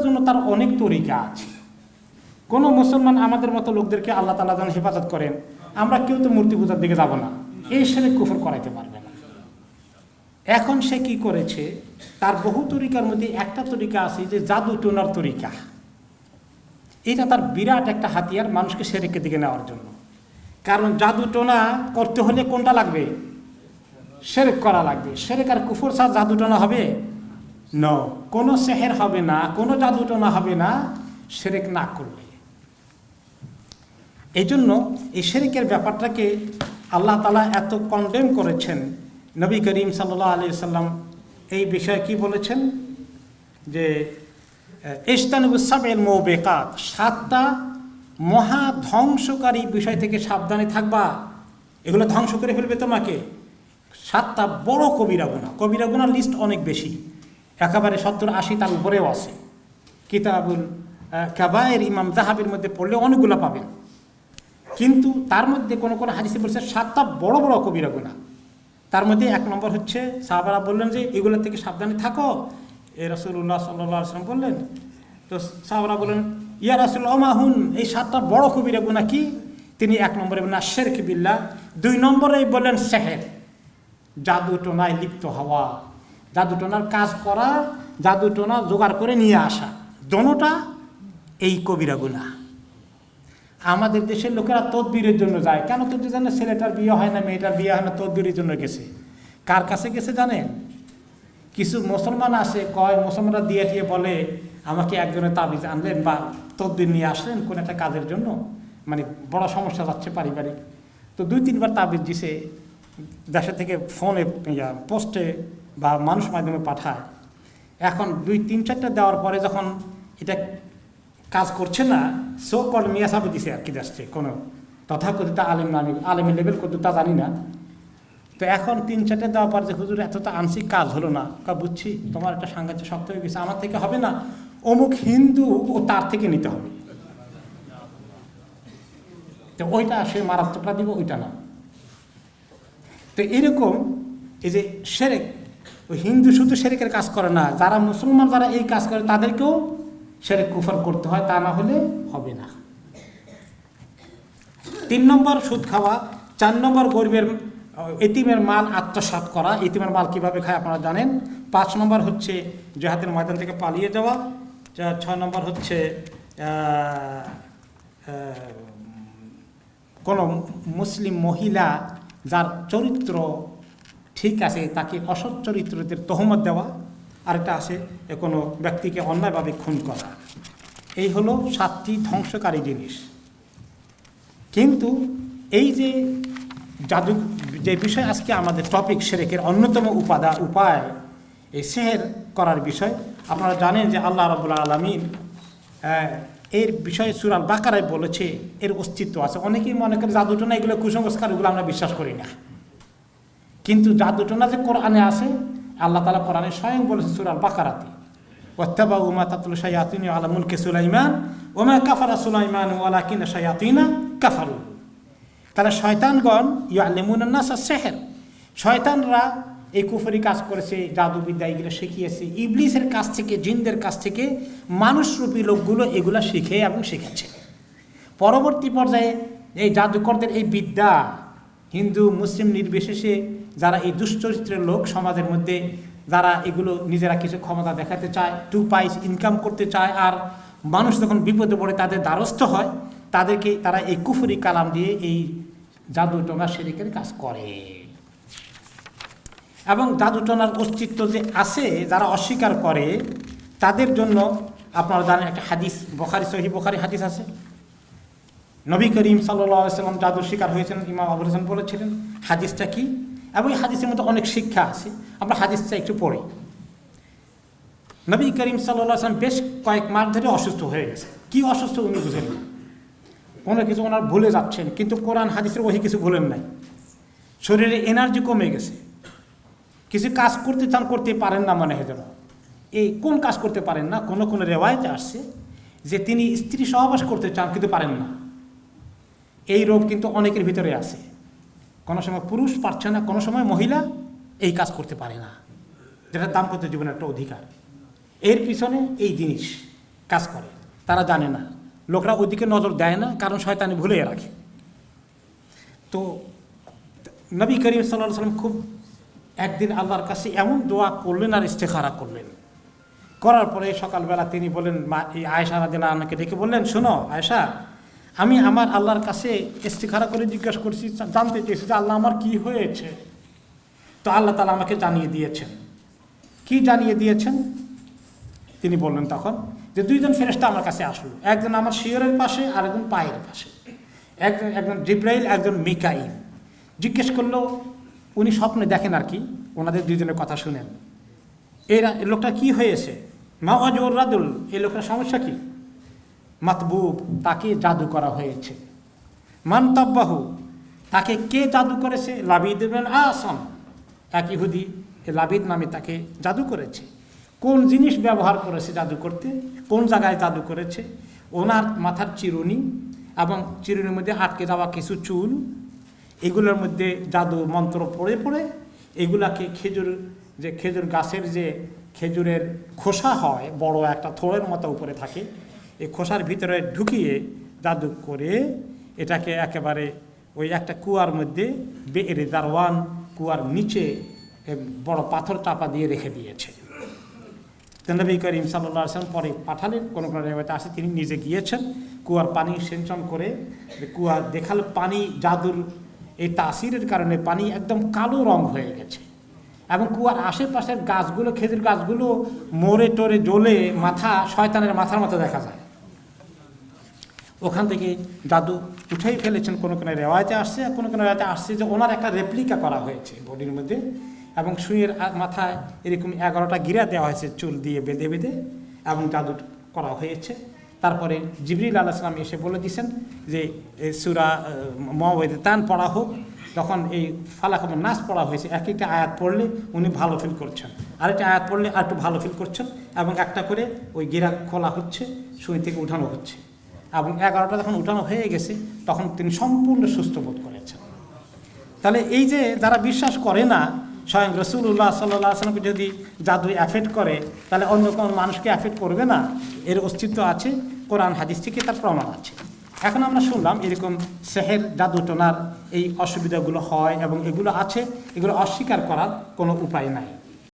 জন্য তার অনেক তরিকা আছে। কোনো মুসলমান আমাদের মতো লোকদেরকে আল্লাহ তাআলা যেন হেফাজত করেন, আমরা কেউ তো মূর্তি পূজার দিকে যাব না, এই শিরক কুফর করাইতে পারবে না। এখন সে কি করেছে, তার বহু তরিকার মধ্যে একটা তরিকা আছে যে জাদু টোনার তরিকা। এটা তার বিরাট একটা হাতিয়ার মানুষকে শিরকের দিকে নেওয়ার জন্য। কারণ জাদু টোনা করতে হলে কোনটা লাগবে? শিরক করা লাগবে। শিরক আর কুফর ছাড়া জাদু টোনা হবে না, কোনো সেহের হবে না, কোনো জাদু টোনা হবে না শিরক না করলে। এই জন্য এই শিরকের ব্যাপারটাকে আল্লাহ তাআলা এত কন্ডেম করেছেন। নবী করিম সাল্লাল্লাহু আলাইহি সাল্লাম এই বিষয়ে কি বলেছেন যে ইজতানিবুস সাবঈল মুবিকাত, 7টা মহা ধ্বংসকারী বিষয় থেকে সাবধানে থাকবা, এগুলো ধ্বংস করে ফেলবে তোমাকে। 7টা বড় কবিরা গুনাহ, কবিরা গুনার লিস্ট অনেক বেশি, একেবারে 70-80 তার উপরেও আছে। কিতাবুল কাবায়ের ইমাম যাহাবির মধ্যে পড়লে অনেকগুলো পাবেন, কিন্তু তার মধ্যে কোনো কোনো হাদিসে বলছে 7টা বড় বড় কবিরা গুনাহ। তার মধ্যে 1 নম্বর হচ্ছে, সাহাবারা বললেন যে এগুলো থেকে সাবধানে থাকো। রাসূলুল্লাহ সাল্লাল্লাহু আলাইহি ওয়াসাল্লাম বললেন, তো সাহাবারা বললেন ইয়া রাসূলুল্লাহ মাহুন, এই 7টা বড় কবিরা গুনাহ কি? তিনি 1 নম্বরে বললেন শিরক বিল্লাহ, 2 নম্বরে বললেন সেহের, জাদু টোনায় লিপ্ত হওয়া, জাদু টোনার কাজ করা, জাদু টোনা জোগাড় করে নিয়ে আসা, দোনোটা এই কবিরা গুনাহ। আমাদের দেশের লোকেরা তদবিরের জন্য যায়। কেন তদবির জানে? ছেলেটার বিয়ে হয় না, মেয়েটার বিয়ে হয় না, তদবিরের জন্য গেছে। কার কাছে গেছে জানেন? কিছু মুসলমান আছে, কয় মুসলমানরা দিয়ে দিয়ে বলে আমাকে একজনের তাবিজ আনলেন বা তদবির নিয়ে আসলেন কোন একটা কাজের জন্য, মানে বড় সমস্যা যাচ্ছে পারিবারিক, তো 2-3 বার তাবিজ দিছে, দেশে থেকে ফোনে পোস্টে বা মানুষ মাধ্যমে পাঠায়। এখন 2-3-4টা দেওয়ার পরে যখন এটা কাজ করছে না, সো কল মিয়া সাহেব দিছে আর কি যাচ্ছে, কোনো তথাকথিত আলেম না, আলেমের লেভেল কত তা জানি না। তো এখন 3-4টা দেওয়ার পর যে হুজুর এতটা আনসিক কাজ হলো না, বুঝছি তোমার একটা সাংঘাতিক শক্ত হয়ে গেছে, আমার থেকে হবে না, অমুক হিন্দু ও তার থেকে নিতে হবে, তো ওইটা সে মারাত্মকটা দিব, ওইটা না। তো এরকম এই যে শিরক, ওই হিন্দু শুধু শিরকের কাজ করে না, যারা মুসলমান যারা এই কাজ করে তাদেরকেও শিরক কুফর করতে হয়, তা না হলে হবে না। 3 নম্বর সুদ খাওয়া, 4 নম্বর গরিবের এতিমের মাল আত্মসাৎ করা, এতিমের মাল কিভাবে খায় আপনারা জানেন। 5 নম্বর হচ্ছে জিহাদের ময়দান থেকে পালিয়ে যাওয়া। 6 নম্বর হচ্ছে কোনো মুসলিম মহিলা যার চরিত্র ঠিক আছে তাকে অসৎ চরিত্রদের তহমত দেওয়া। আরেকটা আছে কোনো ব্যক্তিকে অন্যায়ভাবে খুন করা। এই হলো 7টি ধ্বংসকারী জিনিস। কিন্তু এই যে জাদু, যে বিষয় আজকে আমাদের টপিক, শিরকের অন্যতম উপায় এই সেহের করার বিষয়। আপনারা জানেন যে আল্লাহ রাব্বুল আলামিন এর বিষয়ে সূরা আল বাকারায় বলেছে এর অস্তিত্ব আছে। অনেকেই মনে করে জাদুটোনা এগুলো কুসংস্কার, এগুলো আমরা বিশ্বাস করি না, কিন্তু জাদুটোনা যে কোরআনে আছে, আল্লাহ তাআলা কোরআনে স্বয়ং বলেছে সূরা আল বাকারাতে, ওয়াত্তাবাউ মা তাতলু শায়াতিন আলা মুলকি সুলাইমান ওয়া মা কাফারা সুলাইমান ওয়ালাকিন্না শায়াতিনা কাফারু। তাহলে শয়তানগণ ইয়াল্লিমুনান নাস আস-সিহর, শয়তানরা এই কুফরি কাজ করেছে, জাদুবিদ্যা এগুলো শিখিয়েছে ইবলিসের কাছ থেকে, জিনদের কাছ থেকে মানুষরূপী লোকগুলো এগুলো শিখে এবং শিখেছে। পরবর্তী পর্যায়ে এই জাদুকরদের এই বিদ্যা হিন্দু মুসলিম নির্বিশেষে যারা এই দুশ্চরিত্রের লোক সমাজের মধ্যে, যারা এগুলো নিজেরা কিছু ক্ষমতা দেখাতে চায়, 2 পয়সা ইনকাম করতে চায়, আর মানুষ যখন বিপদে পড়ে তাদের দ্বারস্থ হয়, তাদেরকে তারা এই কুফরি কালাম দিয়ে এই জাদুটোনা শিরকের কাজ করে। এবং জাদুটোনার অস্তিত্ব যে আছে, যারা অস্বীকার করে তাদের জন্য আপনারা জানেন একটা হাদিস, বুখারী, সহিহ বুখারী হাদিস আছে। নবী করিম সাল্লাল্লাহু আলাইহি ওয়াসাল্লাম জাদুর শিকার হয়েছেন, ইমাম আবুল হাসান বলেছিলেন। হাদিসটা কি? এবং এই হাদিসের মধ্যে অনেক শিক্ষা আছে, আমরা হাদিসটা একটু পড়ি। নবী করিম সাল্লাল্লাহু আলাইহি ওয়াসাল্লাম বেশ কয়েক মাস ধরে অসুস্থ হয়ে গেছে। কি অসুস্থ উনি বুঝেন না, কোনো কিছু ওনার ভুলে যাচ্ছেন, কিন্তু কোরআন হাদিসের ওহি কিছু ভুলেন নাই। শরীরে এনার্জি কমে গেছে, কিছু কাজ করতে চান, করতে পারেন না, মানে হয়ে যাবে। এই কোন কাজ করতে পারেন না? কোনো কোনো রেওয়ায়েতে আসছে যে তিনি স্ত্রী সহবাস করতে চান কিন্তু পারেন না। এই রোগ কিন্তু অনেকের ভিতরে আছে। কোনো সময় পুরুষ পারছে না, কোনো সময় মহিলা এই কাজ করতে পারে না, যেটা দাম্পত্য জীবনের একটা অধিকার। এর পিছনে এই জিনিস কাজ করে, তারা জানে না, লোকরা ওইদিকে নজর দেয় না, কারণ শয়তানি ভুলে রাখে। তো নবী করিম সাল্লাল্লাহু আলাইহি ওয়াসাল্লাম খুব একদিন আল্লাহর কাছে এমন দোয়া করলেন আর ইস্তেখারা করলেন। করার পরে সকালবেলা তিনি বললেন, মা এই আয়েশা রাদিয়াল্লাহু আনহাকে ডেকে বললেন, শোনো আয়েশা, আমি আমার আল্লাহর কাছে ইস্তেখারা করে জিজ্ঞাসা করছি, জানতে চেয়েছি যে আল্লাহ আমার কি হয়েছে। তো আল্লাহ তাআলা আমাকে জানিয়ে দিয়েছেন। কি জানিয়ে দিয়েছেন? তিনি বললেন তখন যে দুইজন ফেরেশতা আমার কাছে আসলো, একজন আমার শিয়রের পাশে আর একজন পায়ের পাশে, একজন জিব্রাইল, একজন মিকাইল। জিজ্ঞেস করলো, উনি স্বপ্নে দেখেন আর কি, ওনাদের দুইজনের কথা শুনেন, এই লোকটা কি হয়েছে? মা ওয়াজুর রাজুল, এই লোকটার সমস্যা কি? মাতবুব, তাকে জাদু করা হয়েছে। মান তাব্বাহু, তাকে কে জাদু করেছে? লাবিদ ইবনে আসাম, এক ইহুদি, লাবিদ নামে তাকে জাদু করেছে। কোন জিনিস ব্যবহার করেছে জাদু করতে, কোন জায়গায় জাদু করেছে? ওনার মাথার চিরুনি এবং চিরুনির মধ্যে আটকে যাওয়া কিছু চুল, এগুলোর মধ্যে জাদু মন্ত্র পড়ে পড়ে এগুলাকে খেজুর গাছের যে খেজুরের খোসা হয়, বড় একটা থোড়ের মতো উপরে থাকে, এই খোসার ভিতরে ঢুকিয়ে জাদু করে এটাকে একেবারে ওই একটা কুয়ার মধ্যে বের দারওয়ান, কুয়ার নিচে বড় পাথর চাপা দিয়ে রেখে দিয়েছে। তো নবী করিম সাল্লাল্লাহু আলাইহি ওয়াসাল্লাম পরে পাঠালেন, কোনো রেওয়ায়েতে আসে তিনি নিজে গিয়েছেন, কুয়ার পানি সেঞ্চন করে কুয়া দেখালো পানি জাদুর এই তাসিরের কারণে পানি একদম কালো রং হয়ে গেছে, এবং কুয়ার আশেপাশের গাছগুলো, খেজুর গাছগুলো মরে টরে জ্বলে মাথা শয়তানের মাথার মতো দেখা যায়। ওখান থেকে জাদু উঠেই ফেলেছেন, কোনো রেওয়ায়তে আসছে, কোনো রেওয়ায়তে আসছে যে ওনার একটা রেপ্লিকা করা হয়েছে বডির মধ্যে, এবং সুইয়ের মাথায় এরকম 11টা গিরা দেওয়া হয়েছে চুল দিয়ে বেঁধে বেঁধে, এবং জাদু করা হয়েছে। তারপরে জিবরিল আলাইহিস সালাম এসে বলে দিয়েছেন যে সূরা মুআউযিজাতান পড়া হোক। তখন এই ফালাক এবং নাস পড়া হয়েছে, এক একটা আয়াত পড়লে উনি ভালো ফিল করছেন, আরেকটা আয়াত পড়লে আর একটু ভালো ফিল করছেন, এবং একটা করে ওই গিরা খোলা হচ্ছে, সুই থেকে উঠানো হচ্ছে, এবং 11টা যখন উঠানো হয়ে গেছে তখন তিনি সম্পূর্ণ সুস্থ বোধ করেছেন। তাহলে এই যে যারা বিশ্বাস করে না স্বয়ং রাসূলুল্লাহ সাল্লাল্লাহু আলাইহি ওয়াসাল্লামকে যদি জাদু এফেক্ট করে, তাহলে অন্য কোনো মানুষকে এফেক্ট করবে না, এর অস্তিত্ব আছে, কোরআন হাদিস থেকে তার প্রমাণ আছে। এখন আমরা শুনলাম এরকম সেহের, জাদু টোনার এই অসুবিধাগুলো হয় এবং এগুলো আছে, এগুলো অস্বীকার করার কোনো উপায় নাই।